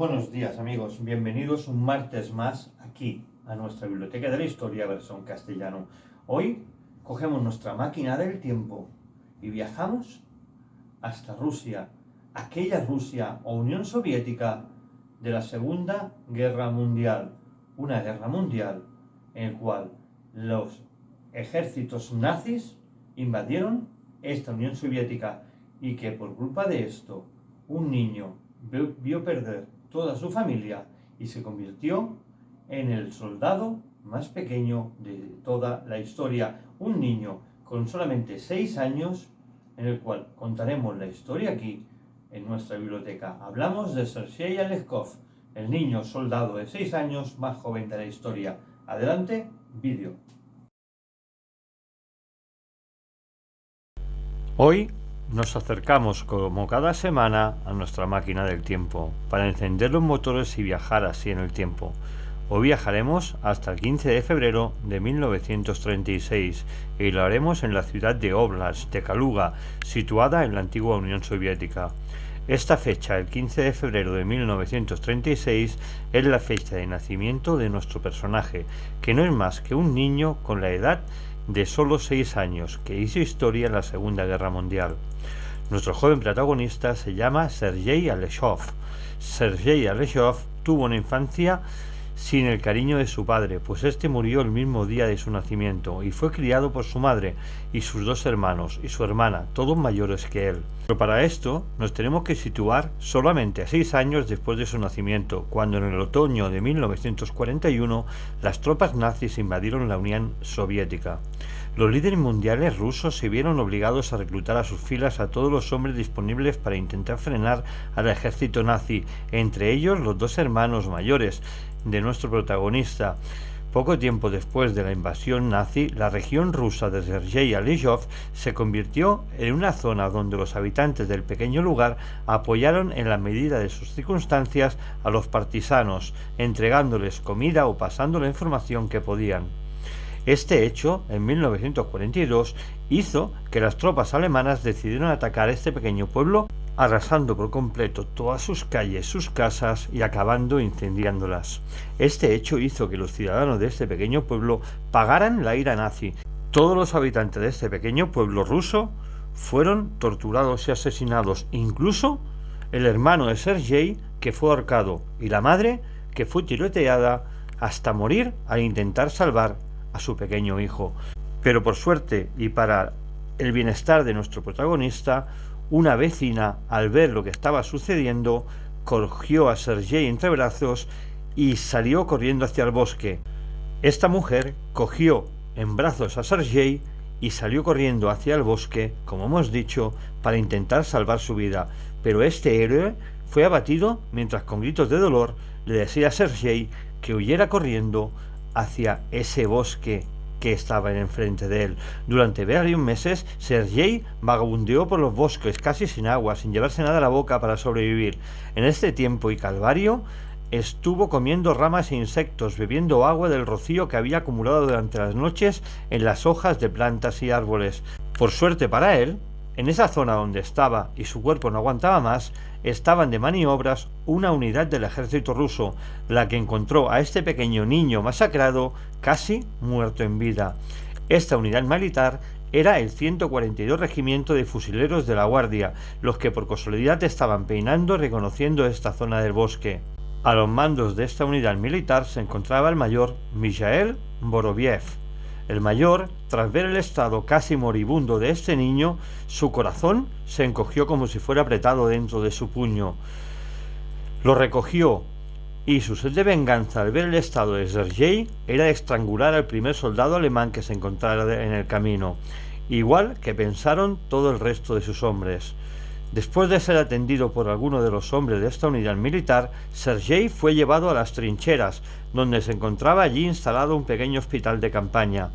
Buenos días amigos, bienvenidos un martes más aquí a nuestra Biblioteca de la Historia versión castellano. Hoy cogemos nuestra máquina del tiempo y viajamos hasta Rusia, aquella Rusia o Unión Soviética de la Segunda Guerra Mundial, una guerra mundial en la cual los ejércitos nazis invadieron esta Unión Soviética y que por culpa de esto un niño vio perder toda su familia y se convirtió en el soldado más pequeño de toda la historia. Un niño con solamente 6 años, en el cual contaremos la historia aquí en nuestra biblioteca. Hablamos de Sergei Alekseev, el niño soldado de 6 años más joven de la historia. Adelante, vídeo. Hoy nos acercamos como cada semana a nuestra máquina del tiempo para encender los motores y viajar así en el tiempo. Hoy viajaremos hasta el 15 de febrero de 1936 y lo haremos en la ciudad de Oblast de Kaluga, situada en la antigua Unión Soviética. Esta fecha, el 15 de febrero de 1936, es la fecha de nacimiento de nuestro personaje, que no es más que un niño con la edad de solo 6 años, que hizo historia en la Segunda Guerra Mundial. Nuestro joven protagonista se llama Sergei Alekseev. Sergei Alekseev tuvo una infancia sin el cariño de su padre, pues este murió el mismo día de su nacimiento y fue criado por su madre y sus 2 hermanos y su hermana, todos mayores que él. Pero para esto nos tenemos que situar solamente a 6 años después de su nacimiento, cuando en el otoño de 1941 las tropas nazis invadieron la Unión Soviética. Los líderes mundiales rusos se vieron obligados a reclutar a sus filas a todos los hombres disponibles para intentar frenar al ejército nazi, entre ellos los 2 hermanos mayores de nuestro protagonista. Poco tiempo después de la invasión nazi, la región rusa de Sergei Alekseev se convirtió en una zona donde los habitantes del pequeño lugar apoyaron en la medida de sus circunstancias a los partisanos, entregándoles comida o pasando la información que podían. Este hecho, en 1942, hizo que las tropas alemanas decidieron atacar este pequeño pueblo, arrasando por completo todas sus calles, sus casas y acabando incendiándolas. Este hecho hizo que los ciudadanos de este pequeño pueblo pagaran la ira nazi. Todos los habitantes de este pequeño pueblo ruso fueron torturados y asesinados, incluso el hermano de Sergei, que fue ahorcado, y la madre, que fue tiroteada hasta morir al intentar salvar a su pequeño hijo. Pero por suerte y para el bienestar de nuestro protagonista, una vecina, al ver lo que estaba sucediendo, cogió a Sergei entre brazos y salió corriendo hacia el bosque. Esta mujer cogió en brazos a Sergei y salió corriendo hacia el bosque, como hemos dicho, para intentar salvar su vida. Pero este héroe fue abatido mientras con gritos de dolor le decía a Sergei que huyera corriendo hacia ese bosque que estaba enfrente de él. Durante varios meses, Sergei vagabundeó por los bosques casi sin agua, sin llevarse nada a la boca para sobrevivir. En este tiempo y calvario, estuvo comiendo ramas e insectos, bebiendo agua del rocío que había acumulado durante las noches en las hojas de plantas y árboles. Por suerte para él, en esa zona donde estaba y su cuerpo no aguantaba más, estaban de maniobras una unidad del ejército ruso, la que encontró a este pequeño niño masacrado casi muerto en vida. Esta unidad militar era el 142 Regimiento de Fusileros de la Guardia, los que por casualidad estaban peinando y reconociendo esta zona del bosque. A los mandos de esta unidad militar se encontraba el mayor Mikhail Boroviev. El mayor, tras ver el estado casi moribundo de este niño, su corazón se encogió como si fuera apretado dentro de su puño. Lo recogió y su sed de venganza al ver el estado de Sergei era estrangular al primer soldado alemán que se encontrara en el camino, igual que pensaron todo el resto de sus hombres. Después de ser atendido por alguno de los hombres de esta unidad militar, Sergei fue llevado a las trincheras, donde se encontraba allí instalado un pequeño hospital de campaña.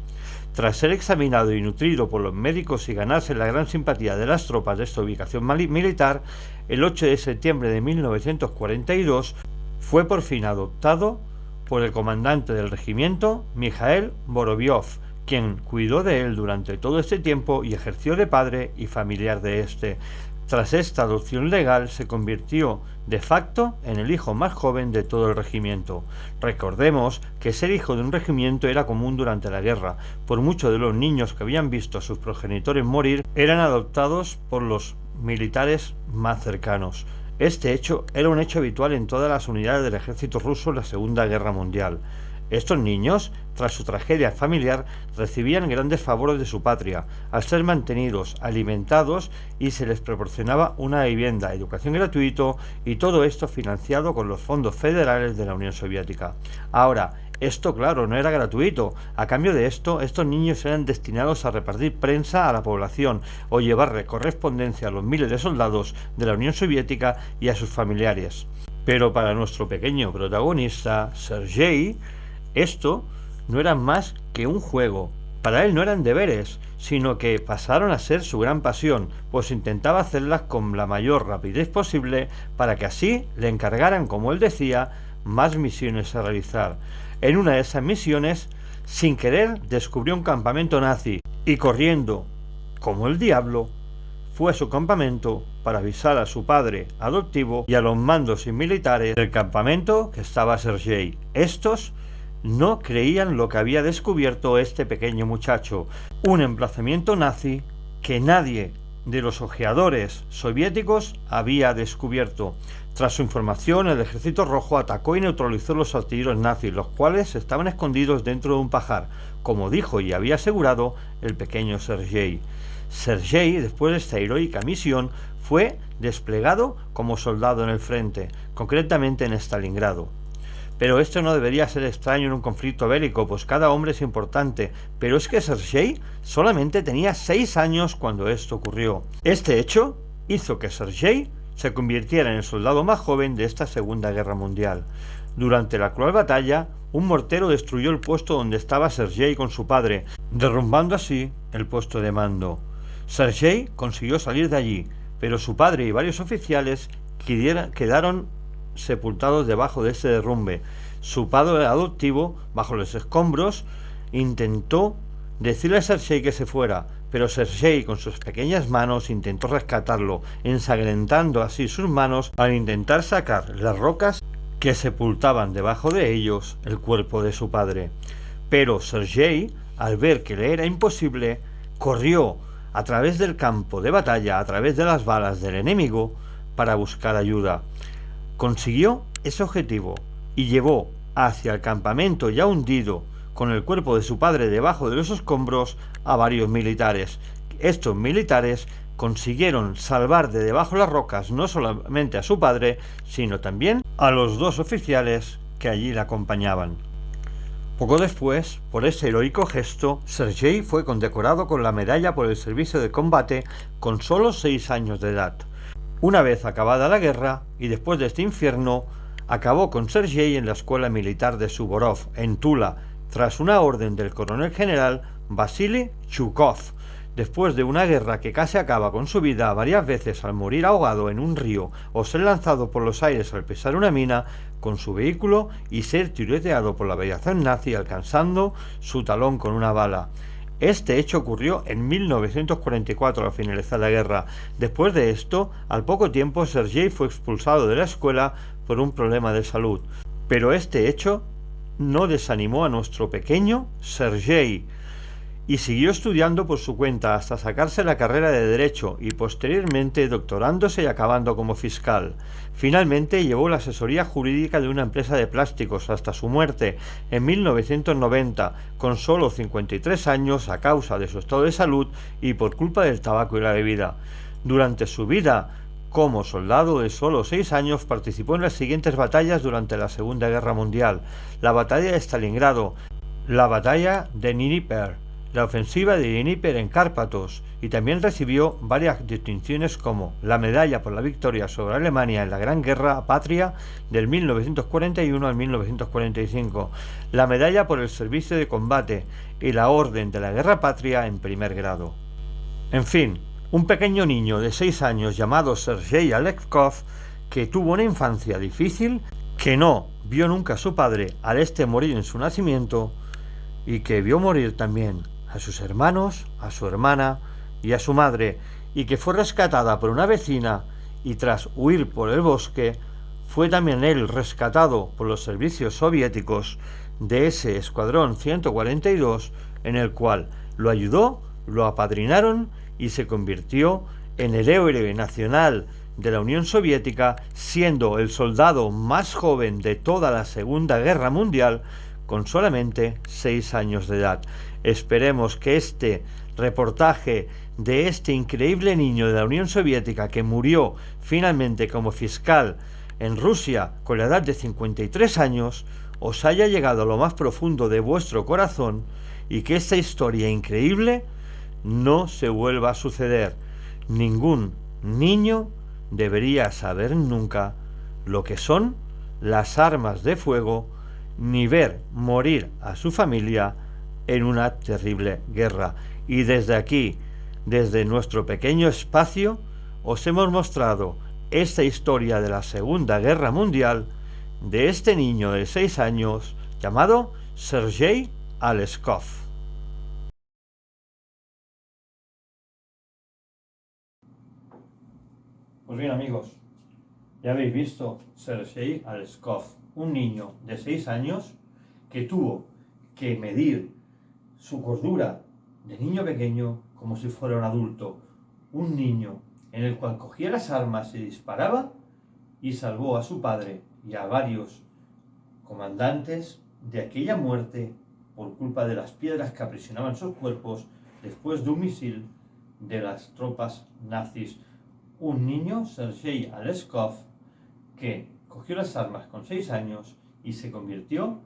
Tras ser examinado y nutrido por los médicos y ganarse la gran simpatía de las tropas de esta ubicación militar, el 8 de septiembre de 1942 fue por fin adoptado por el comandante del regimiento, Mikhail Boroviov, quien cuidó de él durante todo este tiempo y ejerció de padre y familiar de este. Tras esta adopción legal se convirtió de facto en el hijo más joven de todo el regimiento. Recordemos que ser hijo de un regimiento era común durante la guerra, por muchos de los niños que habían visto a sus progenitores morir eran adoptados por los militares más cercanos. Este hecho era un hecho habitual en todas las unidades del ejército ruso en la Segunda Guerra Mundial. Estos niños, tras su tragedia familiar, recibían grandes favores de su patria, al ser mantenidos, alimentados y se les proporcionaba una vivienda, educación gratuito y todo esto financiado con los fondos federales de la Unión Soviética. Ahora, esto claro, no era gratuito. A cambio de esto, estos niños eran destinados a repartir prensa a la población o llevarle correspondencia a los miles de soldados de la Unión Soviética y a sus familiares. Pero para nuestro pequeño protagonista, Sergei, esto no era más que un juego. Para él no eran deberes, sino que pasaron a ser su gran pasión, pues intentaba hacerlas con la mayor rapidez posible para que así le encargaran, como él decía, más misiones a realizar. En una de esas misiones, sin querer, descubrió un campamento nazi y corriendo, como el diablo, fue a su campamento para avisar a su padre adoptivo y a los mandos y militares del campamento que estaba Sergei. Estos no creían lo que había descubierto este pequeño muchacho, un emplazamiento nazi que nadie de los ojeadores soviéticos había descubierto. Tras su información, el Ejército Rojo atacó y neutralizó los artilleros nazis, los cuales estaban escondidos dentro de un pajar, como dijo y había asegurado el pequeño Sergei. Sergei, después de esta heroica misión, fue desplegado como soldado en el frente, concretamente en Stalingrado. Pero esto no debería ser extraño en un conflicto bélico, pues cada hombre es importante, pero es que Sergei solamente tenía 6 años cuando esto ocurrió. Este hecho hizo que Sergei se convirtiera en el soldado más joven de esta Segunda Guerra Mundial. Durante la cruel batalla, un mortero destruyó el puesto donde estaba Sergei con su padre, derrumbando así el puesto de mando. Sergei consiguió salir de allí, pero su padre y varios oficiales quedaron sepultados debajo de ese derrumbe. Su padre adoptivo, bajo los escombros, intentó decirle a Sergei que se fuera, pero Sergei con sus pequeñas manos intentó rescatarlo, ensangrentando así sus manos al intentar sacar las rocas que sepultaban debajo de ellos el cuerpo de su padre. Pero Sergei, al ver que le era imposible, corrió a través del campo de batalla, a través de las balas del enemigo, para buscar ayuda. Consiguió ese objetivo y llevó hacia el campamento ya hundido, con el cuerpo de su padre debajo de los escombros, a varios militares. Estos militares consiguieron salvar de debajo de las rocas no solamente a su padre, sino también a los 2 oficiales que allí le acompañaban. Poco después, por ese heroico gesto, Sergei fue condecorado con la medalla por el servicio de combate con solo 6 años de edad. Una vez acabada la guerra, y después de este infierno, acabó con Sergei en la escuela militar de Suvorov, en Tula, tras una orden del coronel general Vasily Chukov. Después de una guerra que casi acaba con su vida varias veces al morir ahogado en un río o ser lanzado por los aires al pisar una mina con su vehículo y ser tiroteado por la aviación nazi alcanzando su talón con una bala. Este hecho ocurrió en 1944 al finalizar la guerra. Después de esto, al poco tiempo, Sergei fue expulsado de la escuela por un problema de salud. Pero este hecho no desanimó a nuestro pequeño Sergei y siguió estudiando por su cuenta hasta sacarse la carrera de Derecho y posteriormente doctorándose y acabando como fiscal. Finalmente llevó la asesoría jurídica de una empresa de plásticos hasta su muerte en 1990, con solo 53 años a causa de su estado de salud y por culpa del tabaco y la bebida. Durante su vida como soldado de solo 6 años participó en las siguientes batallas durante la Segunda Guerra Mundial: la batalla de Stalingrado, la batalla de Dnieper, la ofensiva de Dnieper en Cárpatos, y también recibió varias distinciones como la medalla por la victoria sobre Alemania en la Gran Guerra Patria del 1941 al 1945, la medalla por el servicio de combate y la Orden de la Guerra Patria en primer grado. En fin, un pequeño niño de 6 años llamado Sergei Alekseev, que tuvo una infancia difícil, que no vio nunca a su padre al morir en su nacimiento y que vio morir también a sus hermanos, a su hermana y a su madre, y que fue rescatada por una vecina y tras huir por el bosque, fue también él rescatado por los servicios soviéticos de ese escuadrón 142 en el cual lo ayudó, lo apadrinaron y se convirtió en el héroe nacional de la Unión Soviética, siendo el soldado más joven de toda la Segunda Guerra Mundial con solamente 6 años de edad. Esperemos que este reportaje de este increíble niño de la Unión Soviética que murió finalmente como fiscal en Rusia con la edad de 53 años os haya llegado a lo más profundo de vuestro corazón y que esta historia increíble no se vuelva a suceder. Ningún niño debería saber nunca lo que son las armas de fuego ni ver morir a su familia en una terrible guerra. Y desde aquí, desde nuestro pequeño espacio, os hemos mostrado esta historia de la Segunda Guerra Mundial de este niño de 6 años llamado Sergei Aleskov. Pues bien, amigos, ya habéis visto Sergei Aleskov, un niño de 6 años que tuvo que medir su cordura de niño pequeño como si fuera un adulto. Un niño en el cual cogía las armas y disparaba y salvó a su padre y a varios comandantes de aquella muerte por culpa de las piedras que aprisionaban sus cuerpos después de un misil de las tropas nazis. Un niño, Sergei Aleskov, que cogió las armas con 6 años y se convirtió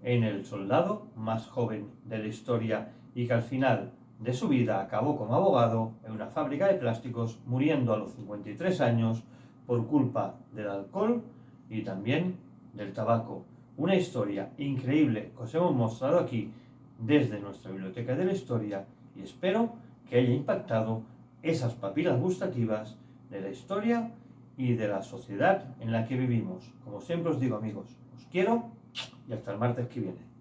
en el soldado más joven de la historia y que al final de su vida acabó como abogado en una fábrica de plásticos, muriendo a los 53 años por culpa del alcohol y también del tabaco. Una historia increíble que os hemos mostrado aquí desde nuestra biblioteca de la historia y espero que haya impactado esas papilas gustativas de la historia y de la sociedad en la que vivimos. Como siempre os digo, amigos, os quiero y hasta el martes que viene.